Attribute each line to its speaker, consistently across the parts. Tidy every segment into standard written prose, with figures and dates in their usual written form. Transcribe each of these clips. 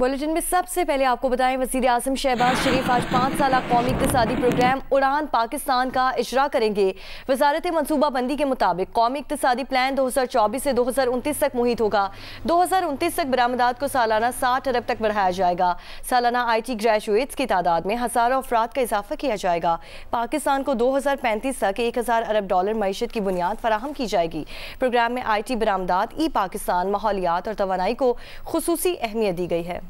Speaker 1: Bulletin में सबसे पहले आपको बताएं, वज़ीर आज़म शहबाज शरीफ आज 5 साला कौमी इक़्तिसादी प्रोग्राम उड़ान पाकिस्तान का इजरा करेंगे। वजारत मनसूबाबंदी के मुताबिक कौमी इक़्तिसादी प्लान 2024 से 2029 तक मुहित होगा। 2029 तक बरामदात को सालाना 60 अरब तक बढ़ाया जाएगा। सालाना IT ग्रेजुएट्स की तादाद में हज़ारों अफराद का इजाफा किया जाएगा। पाकिस्तान को 2035 तक 1000 अरब डॉलर मईशत की बुनियाद फराहम की जाएगी। प्रोग्राम में IT बरामदात, पाकिस्तान, माहौलियात और तवानाई को खुसूसी अहमियत दी गई है।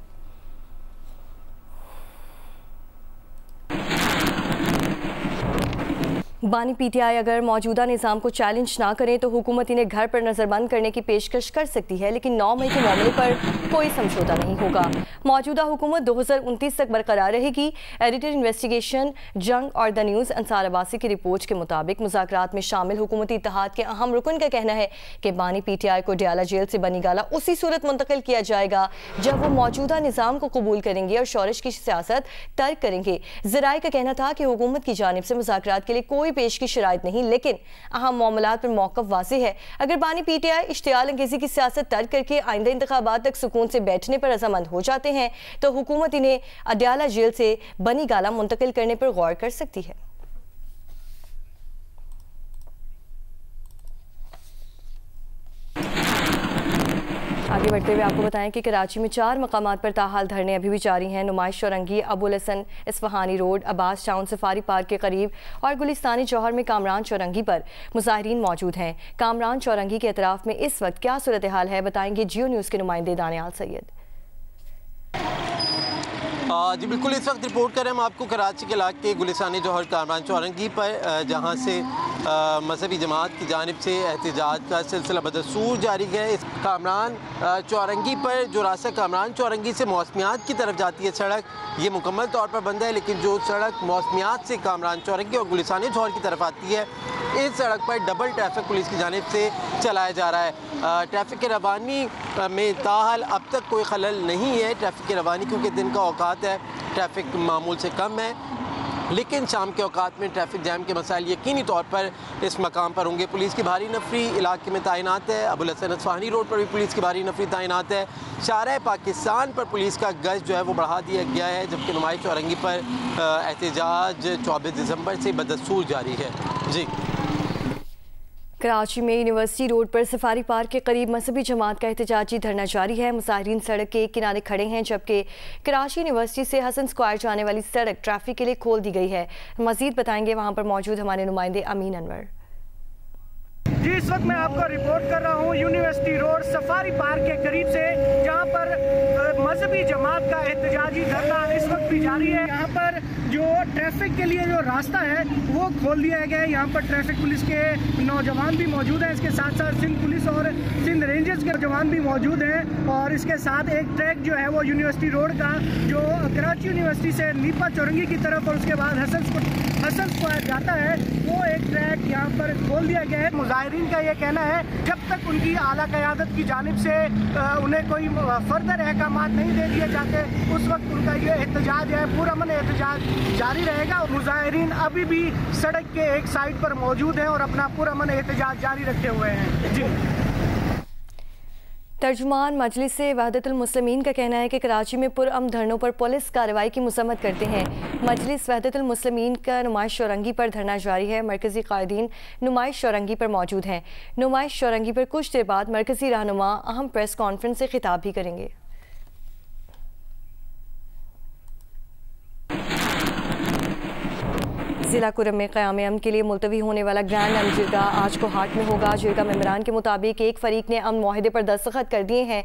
Speaker 1: बानी PTI अगर मौजूदा निज़ाम को चैलेंज ना करें तो हुकूमत इन्हें घर पर नज़रबंद करने की पेशकश कर सकती है, लेकिन 9 मई के मामले पर कोई समझौता नहीं होगा। मौजूदा हुकूमत 2029 तक बरकरार रहेगी। एडिटर इन्वेस्टिगेशन जंग और द न्यूज़ अंसार अब्बासी की रिपोर्ट के मुताबिक मुज़ाकरात में शामिल हुकूमती इत्तेहाद के अहम रुकन का कहना है कि बानी PTI को डयाला जेल से बनीगाला उसी सूरत मुंतकिल किया जाएगा जब वो मौजूदा निज़ाम को कबूल करेंगे और शोरश की सियासत तर्क करेंगे। ज़राए का कहना था कि हुकूमत की जानिब से मुज़ाकरात के लिए कोई पेश की शराइत नहीं, लेकिन अहम मामलात पर मौक़िफ़ वाज़ेह है। अगर बानी PTI इश्तियाल अंगेज़ी की सियासत तर्क करके आइंदा इंतखाबात तक सुकून से बैठने पर रज़ामंद हो जाते हैं तो हुकूमत इन्हें अडयाला जेल से बनीगाला मुंतकिल करने पर गौर कर सकती है। आगे बढ़ते हुए आपको बताएं कि कराची में 4 मकामात पर ताहाल धरने अभी भी जारी हैं। Numaish Chowrangi, Abul Hasan Isphahani road, Abbas town, safari park के करीब और गुलिस्तानी जौहर में कामरान चौरंगी पर मुजाहिरीन मौजूद हैं। कामरान चौरंगी के अतराफ में इस वक्त क्या सूरत हाल है, बताएंगे जियो न्यूज़ के नुमाइंदे दानियाल सैयद।
Speaker 2: जी बिल्कुल, इस वक्त रिपोर्ट करें हम आपको कराची के इलाके गुलिस्तानी जौहर कामरान चौरंगी पर, जहाँ से मजहबी जमात की जानिब से एहतजाज का सिलसिला बदस्तूर जारी है। इस कामरान चौरंगी पर जो रास्ता कामरान चौरंगी से मौसमियात की तरफ जाती है सड़क, ये मुकम्मल तौर पर बंद है, लेकिन जो सड़क मौसमियात से कामरान चौरंगी और गुलिस्तानी जौहर की तरफ आती है, इस सड़क पर डबल ट्रैफिक पुलिस की जानिब से चलाया जा रहा है। ट्रैफिक की रवानी में ताहाल अब तक कोई खलल नहीं है। ट्रैफिक की रवानी क्योंकि दिन का औकात है, ट्रैफिक मामूल से कम है, लेकिन शाम के औकात में ट्रैफिक जैम के मसाइल यकीनी तौर पर इस मकाम पर होंगे। पुलिस की भारी नफरी इलाके में तैनात है। अबुल हसन इस्फहानी रोड पर भी पुलिस की भारी नफरी तैनात है। शाहराह पाकिस्तान पर पुलिस का गश्त जो है वो बढ़ा दिया गया है, जबकि नुमाइश चौरंगी पर एहतजाज 24 दिसंबर से बदस्तूर जारी है। जी,
Speaker 1: कराची में यूनिवर्सिटी रोड पर सफारी पार्क के करीब मजहबी जमात का एहतजाजी धरना जारी है। मुजाहिरीन सड़क के एक किनारे खड़े हैं, जबकि कराची यूनिवर्सिटी से हसन स्क्वायर जाने वाली सड़क ट्रैफिक के लिए खोल दी गई है। मजीद बताएंगे वहां पर मौजूद हमारे नुमाइंदे अमीन अनवर।
Speaker 3: जी, इस वक्त मैं आपको रिपोर्ट कर रहा हूँ यूनिवर्सिटी रोड सफारी पार्क के करीब से, जहाँ पर मजहबी जमात का एहतजाजी धरना इस वक्त भी जारी है। यहाँ पर जो ट्रैफिक के लिए जो रास्ता है वो खोल दिया गया है। यहाँ पर ट्रैफिक पुलिस के नौजवान भी मौजूद हैं, इसके साथ साथ सिंध पुलिस और सिंध रेंजर्स के जवान भी मौजूद हैं, और इसके साथ एक ट्रैक जो है वो यूनिवर्सिटी रोड का जो कराची यूनिवर्सिटी से नीपा चौरंगी की तरफ और उसके बाद हसन स्क्वायर जाता है, वो एक ट्रैक यहाँ पर खोल दिया गया है। मुजाहिरीन का ये कहना है जब तक उनकी आला क़यादत की जानिब से उन्हें कोई फर्दर अहकाम नहीं दे दिए जाते, उस वक्त उनका ये एहतजाज है, पुरअमन एहतजाज जारी रहेगा। और मुजाहिरीन अभी भी सड़क के एक साइड पर मौजूद हैं और अपना पुरअमन एहतजाज जारी रखे हुए हैं। जी,
Speaker 1: तर्जुमान मजलिस वहदतुल मुस्लिमीन का कहना है कि कराची में पुरअमन धरनों पर पुलिस कार्रवाई की मज़म्मत करते हैं। मजलिस वहदतुल मुस्लिमीन का नुमाइश चौरंगी पर धरना जारी है। मरकज़ी कायदीन नुमाइश चौरंगी पर मौजूद हैं। नुमाइश चौरंगी पर कुछ देर बाद मरकज़ी रहनुमा अहम प्रेस कॉन्फ्रेंस से खिताब भी करेंगे। जिला कुरम में क़याम अमन के लिए मुलतवी होने वाला ग्रैंड अमन जिरगा आज को हाट में होगा। जिरगा मेंबरान के मुताबिक एक फ़रीक ने अमन मुआहिदे पर दस्तखत कर दिए हैं,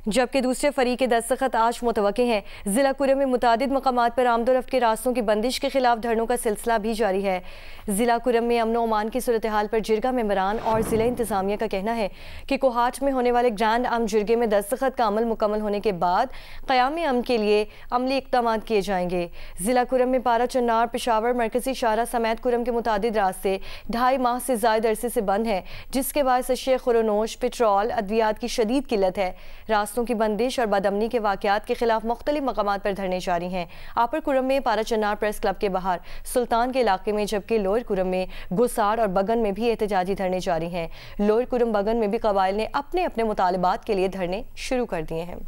Speaker 1: जबकि दूसरे फरीक के दस्तखत आज मुतवक्के हैं। ज़िला कुरम में मुतादिद मकामात पर आमदोरफ्त के रास्तों की बंदिश के खिलाफ धरनों का सिलसिला भी जारी है। ज़िला कुरम में अमन ओमान की सूरत हाल पर जिरगा मेंबरान और ज़िला इंतज़ामिया का कहना है कि कोहाट में होने वाले ग्रैंड अमन जिरगे में दस्तखत का अमल मुकम्मल होने के बाद क़याम अमन के लिए अमली इक़दाम किए जाएंगे। ज़िला कुरम में पारा चन्नार, पेशावर, मरकज़ी शाहरा समेत कुरम के मुतादिद रास्ते 2.5 माह से ज़ायद अरसे से बंद हैं, जिसके बायस अशिया खुरोनोश, पेट्रोल, अद्वियात की शदीद किल्लत है। रास्तों की बंदिश और बदअमनी के वाक़यात के खिलाफ मुख्तलिफ मकामात पर धरने जारी हैं। आपर कुरम में पारा चन्नार प्रेस क्लब के बाहर, सुल्तान के इलाके में, जबकि लोअर कुरम में गुसार और बगन में भी एहतजाजी धरने जारी हैं। लोअर कुरम बगन में भी कबाइल ने अपने अपने मुतालबात के लिए धरने शुरू कर दिए हैं।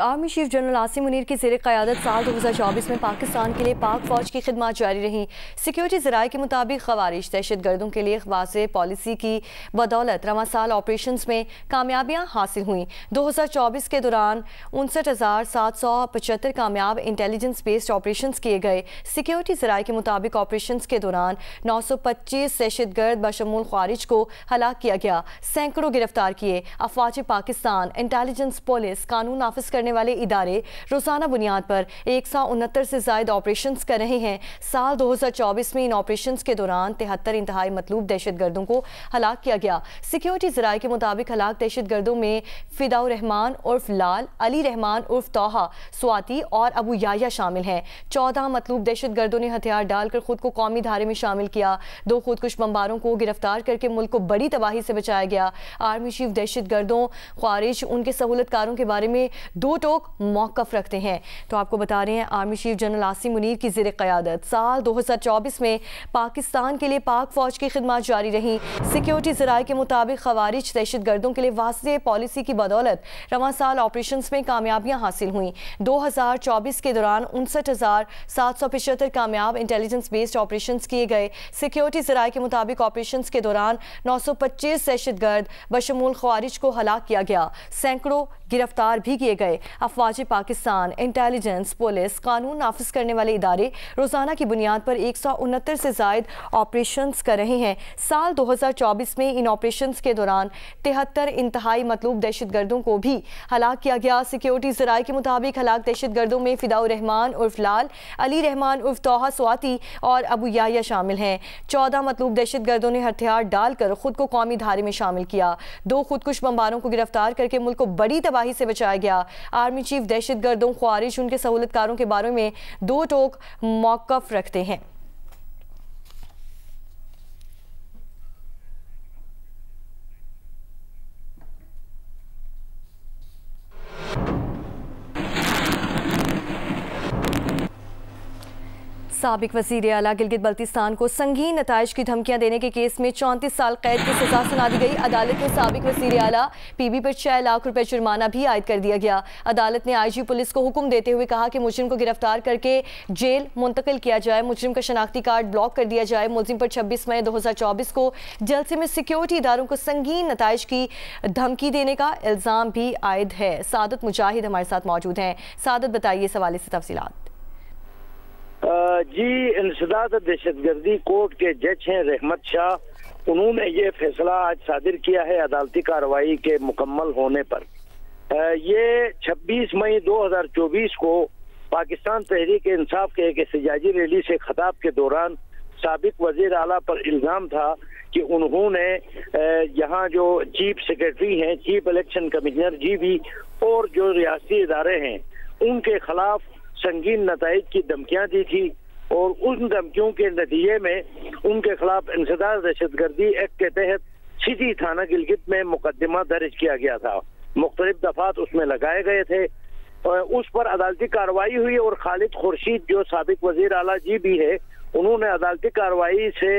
Speaker 1: साबिक army chief general Asim Munir की ज़ेर क़यादत साल 2024 में पाकिस्तान के लिए पाक फ़ौज की खिदमत जारी रही। सिक्योरिटी ज़राए के मुताबिक ख़वारिज दहशत गर्दों के लिए वाज़ेह पॉलिसी की बदौलत रवां साल ऑपरेशन में कामयाबियाँ हासिल हुई। 2024 के दौरान 59,775 कामयाब इंटेलिजेंस बेस्ड ऑपरेशन किए गए। सिक्योरिटी ज़राए के मुताबिक ऑपरेशन के दौरान 925 दहशत गर्द बशमूल ख़वारिज को हलाक किया गया, सैकड़ों गिरफ्तार किए। अफवाज पाकिस्तान, इंटेलिजेंस, पुलिस, कानून नाफिज करने वाले इदारे रोजाना बुनियाद पर 169 से ज्यादा ऑपरेशन कर रहे हैं। साल 2024 में इन ऑपरेशन के दौरान 73 इंतहाई मतलूब दहशत गर्दों को हलाक किया गया। सिक्योरिटी ज़राए के मुताबिक हलाक दहशत गर्दों में फिदाउर रहमान उर्फ लाल, अली रहमान उर्फ तोहा, स्वाति और अबू याया शामिल हैं। 14 मतलूब दहशत गर्दों ने हथियार डालकर खुद को कौमी धारे में शामिल किया। 2 खुदकुश बमबारों को गिरफ्तार करके मुल्क को बड़ी तबाही से बचाया गया। आर्मी चीफ दहशत गर्दों, ख्वारिज, उनके सहूलतकारों के बारे में 2 टोक मौक़िफ़ रखते हैं। तो आपको बता रहे हैं army chief general Asim Munir की ज़ेर क़यादत साल 2024 में पाकिस्तान के लिए पाक फ़ौज की खिदमत जारी रही। सिक्योरिटी ज़राए के मुताबिक ख़वारिज दहशत गर्दों के लिए वाज़ेह पॉलिसी की बदौलत रवां साल ऑपरेशन में कामयाबियाँ हासिल हुई। 2024 के दौरान 59,775 कामयाब इंटेलिजेंस बेस्ड ऑपरेशन किए गए। सिक्योरिटी ज़राए के मुताबिक ऑपरेशन के दौरान 925 दहशत गर्द बशमूल ख्वारिज को हलाक किया गया, सैकड़ों गिरफ्तार भी किए गए। अफवाज पाकिस्तान, इंटेलिजेंस, पुलिस, कानून नाफिज करने वाले इदारे रोजाना की बुनियाद पर 169 से ज्यादा ऑपरेशन कर रहे हैं। साल 2024 में इन ऑपरेशन के दौरान 73 इंतहाई मतलूब दहशत गर्दों को भी हलाक किया गया। सिक्योरिटी ज़राए के मुताबिक हलाक दहशत गर्दों में फिदाउर रहमान उर्फ लाल, अली रहमान उर्फ तोहा, स्वाति और अबू याया शामिल हैं। 14 मतलूब दहशत गर्दों ने हथियार डालकर खुद को कौमी धारे में शामिल किया। 2 खुदकुश बमबारों को गिरफ्तार करके मुल्क को बड़ी तबाही से बचाया गया। आर्मी चीफ दहशत गर्दों, ख्वारिज, उनके सहूलतकारों के बारे में 2 टोक मौक़िफ़ रखते हैं। साबिक वज़ीर आला गिलगित बल्तिस्तान को संगीन नताइज की धमकियां देने के केस में 34 साल कैद की सजा सुना दी गई। अदालत में साबिक वज़ीर आला पीबी पर 6 लाख रुपए जुर्माना भी आयद कर दिया गया। अदालत ने आईजी पुलिस को हुक्म देते हुए कहा कि मुजरिम को गिरफ्तार करके जेल मुंतकिल किया जाए, मुजरिम का शनाख्ती कार्ड ब्लॉक कर दिया जाए। मुलजिम पर 26 मई 2024 को जलसे में सिक्योरिटी इदारों को संगीन नताइज की धमकी देने का इल्ज़ाम भी आयद है। सादत मुजाहिद हमारे साथ मौजूद हैं। सादत, बताइए इस हवाले से तफसीलात।
Speaker 4: जी, इंसदाद दहशतगर्दी कोर्ट के जज हैं रहमत शाह, उन्होंने ये फैसला आज सादिर किया है अदालती कार्रवाई के मुकम्मल होने पर। ये 26 मई 2024 को पाकिस्तान तहरीक इंसाफ के एक एहतजाजी रैली से खिताब के दौरान साबिक वजीर आला पर इल्ज़ाम था कि उन्होंने यहाँ जो चीफ सेक्रेटरी हैं, चीफ इलेक्शन कमिश्नर जीबी और जो रियासती इदारे हैं उनके खिलाफ संगीन नताइज की धमकियां दी थी और उन धमकियों के नतीजे में उनके खिलाफ इंसदाद दहशतगर्दी एक्ट के तहत सिटी थाना गिलगित में मुकदमा दर्ज किया गया था। मुख्तलिफ दफात उसमें लगाए गए थे। उस पर अदालती कार्रवाई हुई और खालिद खुर्शीद जो साबिक वजीर आला जी भी है, उन्होंने अदालती कार्रवाई से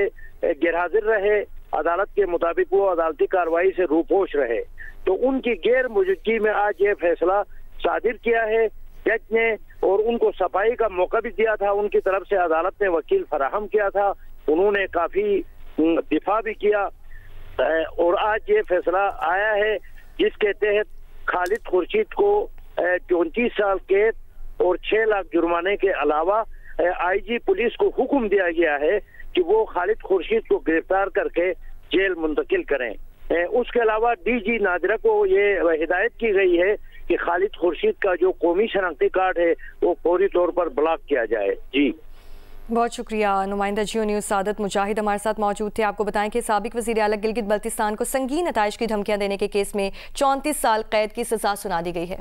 Speaker 4: गैरहाजिर रहे। अदालत के मुताबिक वो अदालती कार्रवाई से रूपोश रहे, तो उनकी गैर मौजूदगी में आज ये फैसला सादिर किया है जज ने और उनको सफाई का मौका भी दिया था। उनकी तरफ से अदालत ने वकील फराहम किया था, उन्होंने काफी दिफा भी किया और आज ये फैसला आया है जिसके तहत खालिद खुर्शीद को 34 साल कैद और 6 लाख जुर्माने के अलावा आईजी पुलिस को हुक्म दिया गया है कि वो खालिद खुर्शीद को गिरफ्तार करके जेल मुंतकिल करें। उसके अलावा डीजी नादिरा को ये हिदायत की गई है कि खालिद खुर्शीद का जो कौमी शनाख्ती कार्ड है वो फौरी तौर पर ब्लॉक किया जाए। जी,
Speaker 1: बहुत शुक्रिया। नुमाइंदा जियो न्यूज़ सादत मुजाहिद हमारे साथ मौजूद थे। आपको बताएं कि साबिक वज़ीर आला गिलगित बल्तिस्तान को संगीन नताइज की धमकियां देने के केस में 34 साल कैद की सजा सुना दी गई है।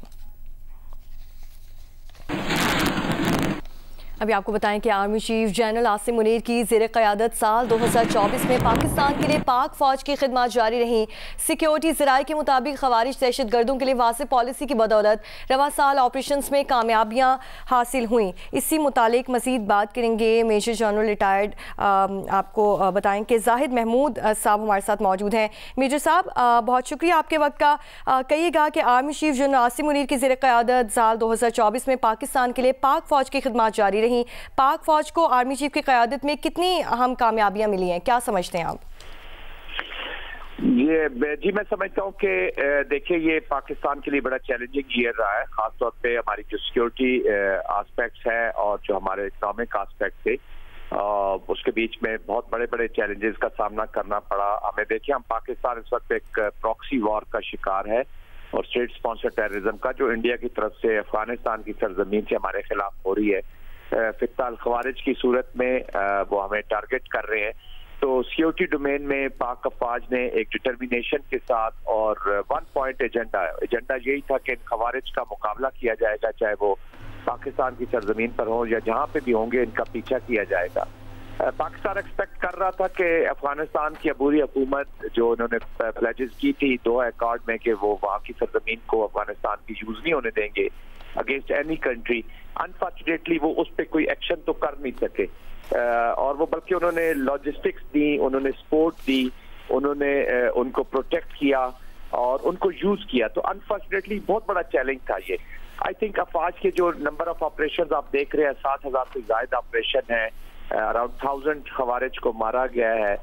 Speaker 1: अभी आपको बताएं कि army chief general Asim Munir की ज़ेर क़यादत साल 2024 में पाकिस्तान के लिए पाक फ़ौज की खिदमत जारी रहीं। सिक्योरिटी ज़राए के मुताबिक ख़वारिज दहशत गर्दों के लिए वाज़ेह पॉलिसी की बदौलत रवा साल ऑपरेशन में कामयाबियाँ हासिल हुई। इसी मुतालिक मज़ीद बात करेंगे। मेजर जनरल रिटायर्ड आपको बताएं कि जाहिद महमूद साहब हमारे साथ मौजूद हैं। मेजर साहब, बहुत शुक्रिया आपके वक्त का। कहिएगा कि army chief general Asim Munir की ज़ेर क़यादत साल 2024 में पाकिस्तान के लिए पाक फ़ौज की खिदमत जारी रही। पाक फौज को आर्मी चीफ की क़यादत में कितनी अहम कामयाबियां मिली हैं, क्या समझते हैं आप?
Speaker 5: जी मैं समझता हूँ कि देखिए ये पाकिस्तान के लिए बड़ा चैलेंजिंग ईयर रहा है, खासतौर पे हमारी जो सिक्योरिटी एस्पेक्ट्स है और जो हमारे इकोनॉमिक एस्पेक्ट थे उसके बीच में बहुत बड़े बड़े चैलेंजेस का सामना करना पड़ा हमें। देखिए हम पाकिस्तान इस वक्त एक प्रॉक्सी वॉर का शिकार है और स्टेट स्पॉन्सर टेररिज्म का, जो इंडिया की तरफ से अफगानिस्तान की सरजमीन से हमारे खिलाफ हो रही है। फित्ताल खवारिज की सूरत में वो हमें टारगेट कर रहे हैं। तो सिक्योरिटी डोमेन में पाक अफवाज ने एक डिटर्मिनेशन के साथ और वन पॉइंट एजेंडा यही था कि इन खवारिज का मुकाबला किया जाएगा, चाहे वो पाकिस्तान की सरजमीन पर हो या जहाँ पे भी होंगे, इनका पीछा किया जाएगा। पाकिस्तान एक्सपेक्ट कर रहा था कि अफगानिस्तान की अबूरी हुकूमत जो उन्होंने प्लेजेस की थी दोहा अकॉर्ड में कि वो वहाँ की सरजमीन को अफगानिस्तान की यूज नहीं होने देंगे अगेंस्ट एनी कंट्री, अनफॉर्चुनेटली वो उस पर कोई एक्शन तो कर नहीं सके और वो बल्कि उन्होंने लॉजिस्टिक्स दी, उन्होंने सपोर्ट दी, उन्होंने उनको प्रोटेक्ट किया और उनको यूज किया। तो अनफॉर्चुनेटली बहुत बड़ा चैलेंज था ये। आई थिंक अफवाज के जो नंबर ऑफ ऑपरेशन आप देख रहे हैं 7,000 से ज्यादा ऑपरेशन है, अराउंड 1000 खवारिज को मारा गया है,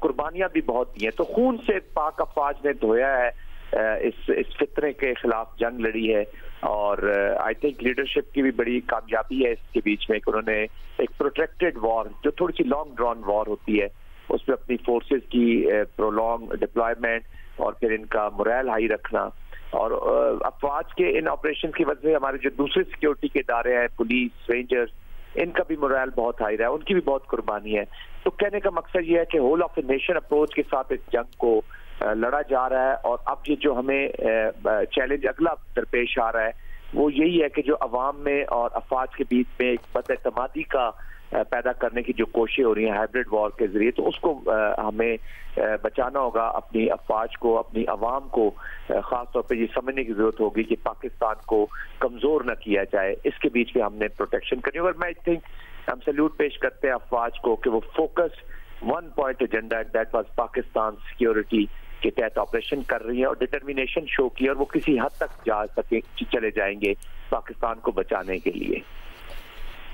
Speaker 5: कुर्बानियां भी बहुत दी हैं। तो खून से पाक अफवाज ने धोया है, इस फितरे के खिलाफ जंग लड़ी है और आई थिंक लीडरशिप की भी बड़ी कामयाबी है इसके बीच में कि उन्होंने एक प्रोटेक्टेड वॉर, जो थोड़ी सी लॉन्ग ड्रॉन वॉर होती है, उसमें अपनी फोर्सेस की प्रोलॉन्ग डिप्लॉयमेंट और फिर इनका मोरल हाई रखना और अफवाज के इन ऑपरेशन की वजह से हमारे जो दूसरे सिक्योरिटी के इदारे हैं, पुलिस, रेंजर्स, इनका भी मोरल बहुत हाई रहा है, उनकी भी बहुत कुर्बानी है। तो कहने का मकसद ये है कि whole of a nation approach के साथ इस जंग को लड़ा जा रहा है और अब ये जो हमें चैलेंज अगला दरपेश आ रहा है वो यही है कि जो अवाम में और अफवाज के बीच में एक बदएतमादी का पैदा करने की जो कोशिश हो रही है हाइब्रिड वॉर के जरिए, तो उसको हमें बचाना होगा अपनी अफवाज को, अपनी अवाम को। खास तौर पे ये समझने की जरूरत होगी कि पाकिस्तान को कमजोर न किया जाए, इसके बीच में हमने प्रोटेक्शन करनी होगी। और मैं आई थिंक हम सैल्यूट पेश करते हैं अफवाज को कि वो focus one point agenda that was Pakistan security के तहत ऑपरेशन कर रही है और डिटर्मिनेशन शो की और वो किसी हद तक जा सके चले जाएंगे पाकिस्तान को बचाने के लिए।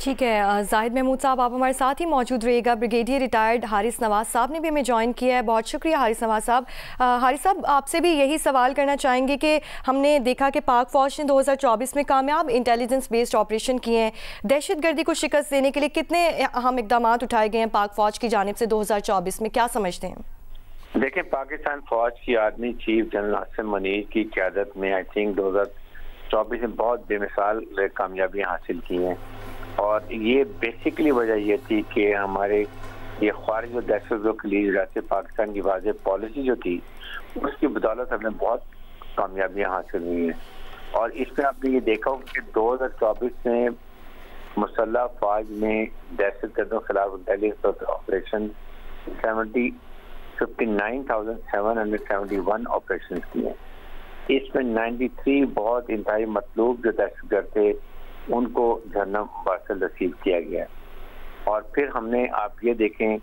Speaker 1: ठीक है जाहिद महमूद साहब, आप हमारे साथ ही मौजूद रहिएगा। ब्रिगेडियर रिटायर्ड हारिस नवाज साहब ने भी हमें ज्वाइन किया है, बहुत शुक्रिया हारिस नवाज साहब। हारिस साहब, आपसे भी यही सवाल करना चाहेंगे कि हमने देखा कि पाक फ़ौज ने 2024 में कामयाब इंटेलिजेंस बेस्ड ऑपरेशन किए हैं, दहशतगर्दी को शिकस्त देने के लिए कितने अहम इकदाम उठाए गए हैं पाक फ़ौज की जानिब से 2024 में, क्या समझते हैं?
Speaker 6: देखें, पाकिस्तान फौज की army chief general Asim Munir की क़यादत में आई थिंक 2024 में बहुत बेमिसाल कामयाबियां हासिल की हैं और ये बेसिकली वजह ये थी कि हमारे ये ख्वारिज और दहशतगर्दों के लिए से पाकिस्तान की वाज़ेह पॉलिसी जो थी उसकी बदौलत हमें बहुत कामयाबियां हासिल हुई हैं। और इसमें आपने ये देखा हो कि 2024 में मुसल्लह फौज में दहशतगर्दों के खिलाफ इंटेलिजेंस ऑपरेशन 59,771 ऑपरेशन किए। इसमें 93 बहुत इंतहाई मतलूब जो दहशतगर्द थे उनको जहन्नम वासल नसीब किया गया। और फिर हमने आप ये देखें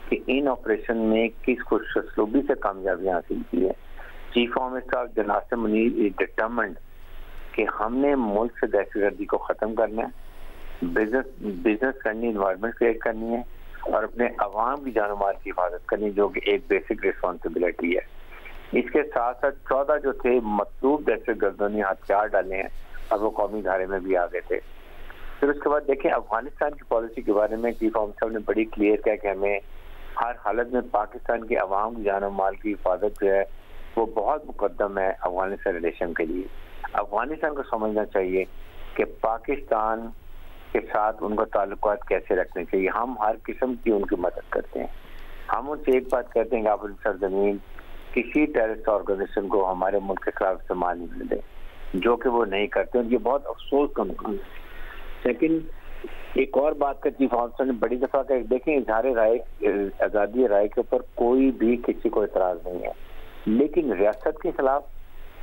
Speaker 6: कि इन ऑपरेशन में किस खुशसलूबी से कामयाबियां हासिल की है। Chief of staff general Asim Munir is determined कि हमने मुल्क से दहशतगर्दी को ख़त्म करना है, बिजनेस करनी, इन्वायरमेंट क्रिएट करनी है और अपने अवाम की जान माल की हिफाजत करनी, जो कि एक बेसिक रिस्पॉन्सिबिलिटी है। इसके साथ साथ 14 जो थे मतलूब दहशतगर्दों ने हथियार डाले हैं और वो कौमी धारे में भी आ गए थे। फिर उसके बाद देखें अफगानिस्तान की पॉलिसी के बारे में चीफ ऑफ साहब ने बड़ी क्लियर किया कि हमें हर हालत में पाकिस्तान के अवाम की जान माल की हिफाजत जो है वो बहुत मुकद्दम है अफगानिस्तान रिलेशन के लिए। अफगानिस्तान को समझना चाहिए कि पाकिस्तान के साथ उनका ताल्लुकात कैसे रखने चाहिए। हम हर किस्म की उनकी मदद करते हैं। हम उनसे एक बात कहते हैं कि आप उनकी सरजमीन किसी टेररिस्ट ऑर्गेनाइजेशन को हमारे मुल्क के खिलाफ इस्तेमाल नहीं दें, जो कि वो नहीं करते। उनकी बहुत अफसोस का मुकाम है। सेकंड, एक और बात का चीफ ऑफिसर ने बड़ी दफा का देखें, इजहार राय, आज़ादी राय के ऊपर कोई भी किसी को एतराज नहीं है, लेकिन रियासत के खिलाफ,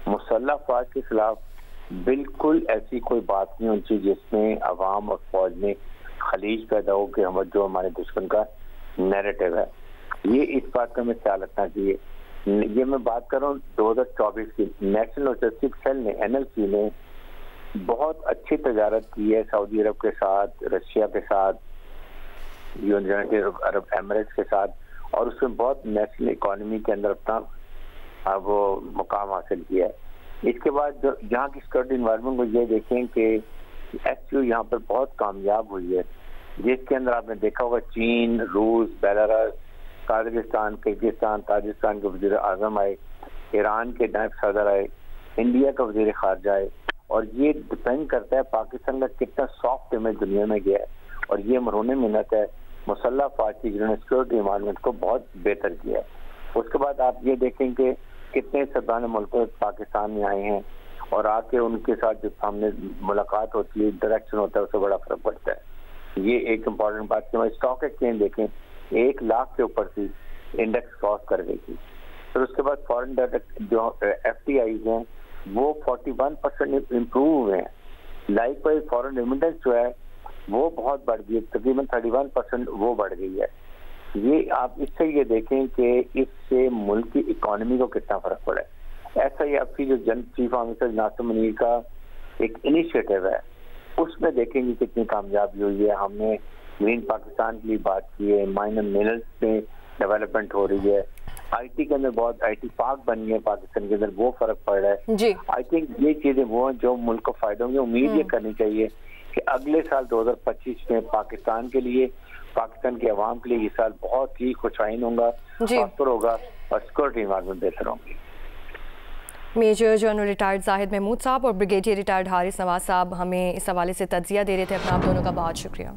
Speaker 6: मुसल्लह अफवाज के खिलाफ बिल्कुल ऐसी कोई बात नहीं होनी चाहिए जिसमें अवाम और फौज में खलीज पैदा हो कि हम जो हमारे दुश्मन का नैरेटिव है, ये इस बात का हमें ख्याल रखना चाहिए। ये मैं बात कर रहा हूँ 2024 की। नेशनल लॉजिस्टिक सेल ने, NLC ने बहुत अच्छी तजारत की है सऊदी अरब के साथ, रशिया के साथ, यूनाइटेड अरब एमिरेट्स के साथ, और उसमें बहुत नेशनल इकोनॉमी के अंदर अपना वो मुकाम हासिल किया है। इसके बाद जो यहाँ की सिक्योरिटी इन्वायरमेंट को ये देखें कि SCO यहाँ पर बहुत कामयाब हुई है, जिसके अंदर आपने देखा होगा चीन, रूस, बेलारूस, काजाकिस्तान, किर्गिस्तान, ताजिकिस्तान के वज़ीर आज़म आए, ईरान के नायब सदर आए, इंडिया का वज़ीर ख़ारजा आए, और ये डिपेंड करता है पाकिस्तान का कितना सॉफ्ट इमेज दुनिया में गया है, और ये मरहून मिन्नत है मुसल्लह अफवाज की जिन्होंने सिक्योरिटी इन्वायरमेंट को बहुत बेहतर किया है। उसके बाद आप ये देखें कि कितने सरदार मुल्क पाकिस्तान में आए हैं, और आके उनके साथ जब सामने मुलाकात होती है, इंटरेक्शन होता है, उससे बड़ा फर्क पड़ता है। ये एक इम्पॉर्टेंट बात कि स्टॉक एक्सचेंज देखें 1 लाख के ऊपर थी, इंडेक्स क्रॉस कर गई थी। फिर उसके बाद फॉरेन डायरेक्ट जो FDIs हैं वो 41% इम्प्रूव हुए हैं। लाइक वाइज फॉरेन रेमिटेंस जो है वो बहुत बढ़ गई, तकरीबन 31% वो बढ़ गई है। ये आप इससे ये देखें कि इससे मुल्क की इकोनॉमी को कितना फर्क पड़ा है। SIF की जो चीफ ऑफिसर नासिर मुनीर का एक इनिशिएटिव है, उसमें देखेंगे कितनी कामयाबी हुई है। हमने ग्रीन पाकिस्तान के लिए बात की है, माइनर मिनरल्स में डेवलपमेंट हो रही है, IT के अंदर बहुत IT पार्क बन गए पाकिस्तान के अंदर, वो फर्क पड़ रहा है जी। आई थिंक ये चीजें वो हैं जो मुल्क को फायदा होंगे। उम्मीद ये करनी चाहिए कि अगले साल 2025 में पाकिस्तान के लिए, पाकिस्तान के अवाम के लिए ये साल बहुत ही खुशहाइन होगा, प्रॉस्पर होगा, और सिक्योरिटी इन्वायरमेंट बेहतर होंगी।
Speaker 1: Major general retired Zahid Mahmood साहब और ब्रिगेडियर रिटायर्ड हारिस नवाज साहब हमें इस हवाले से तज्जिया दे रहे थे। अपना आप दोनों का बहुत शुक्रिया।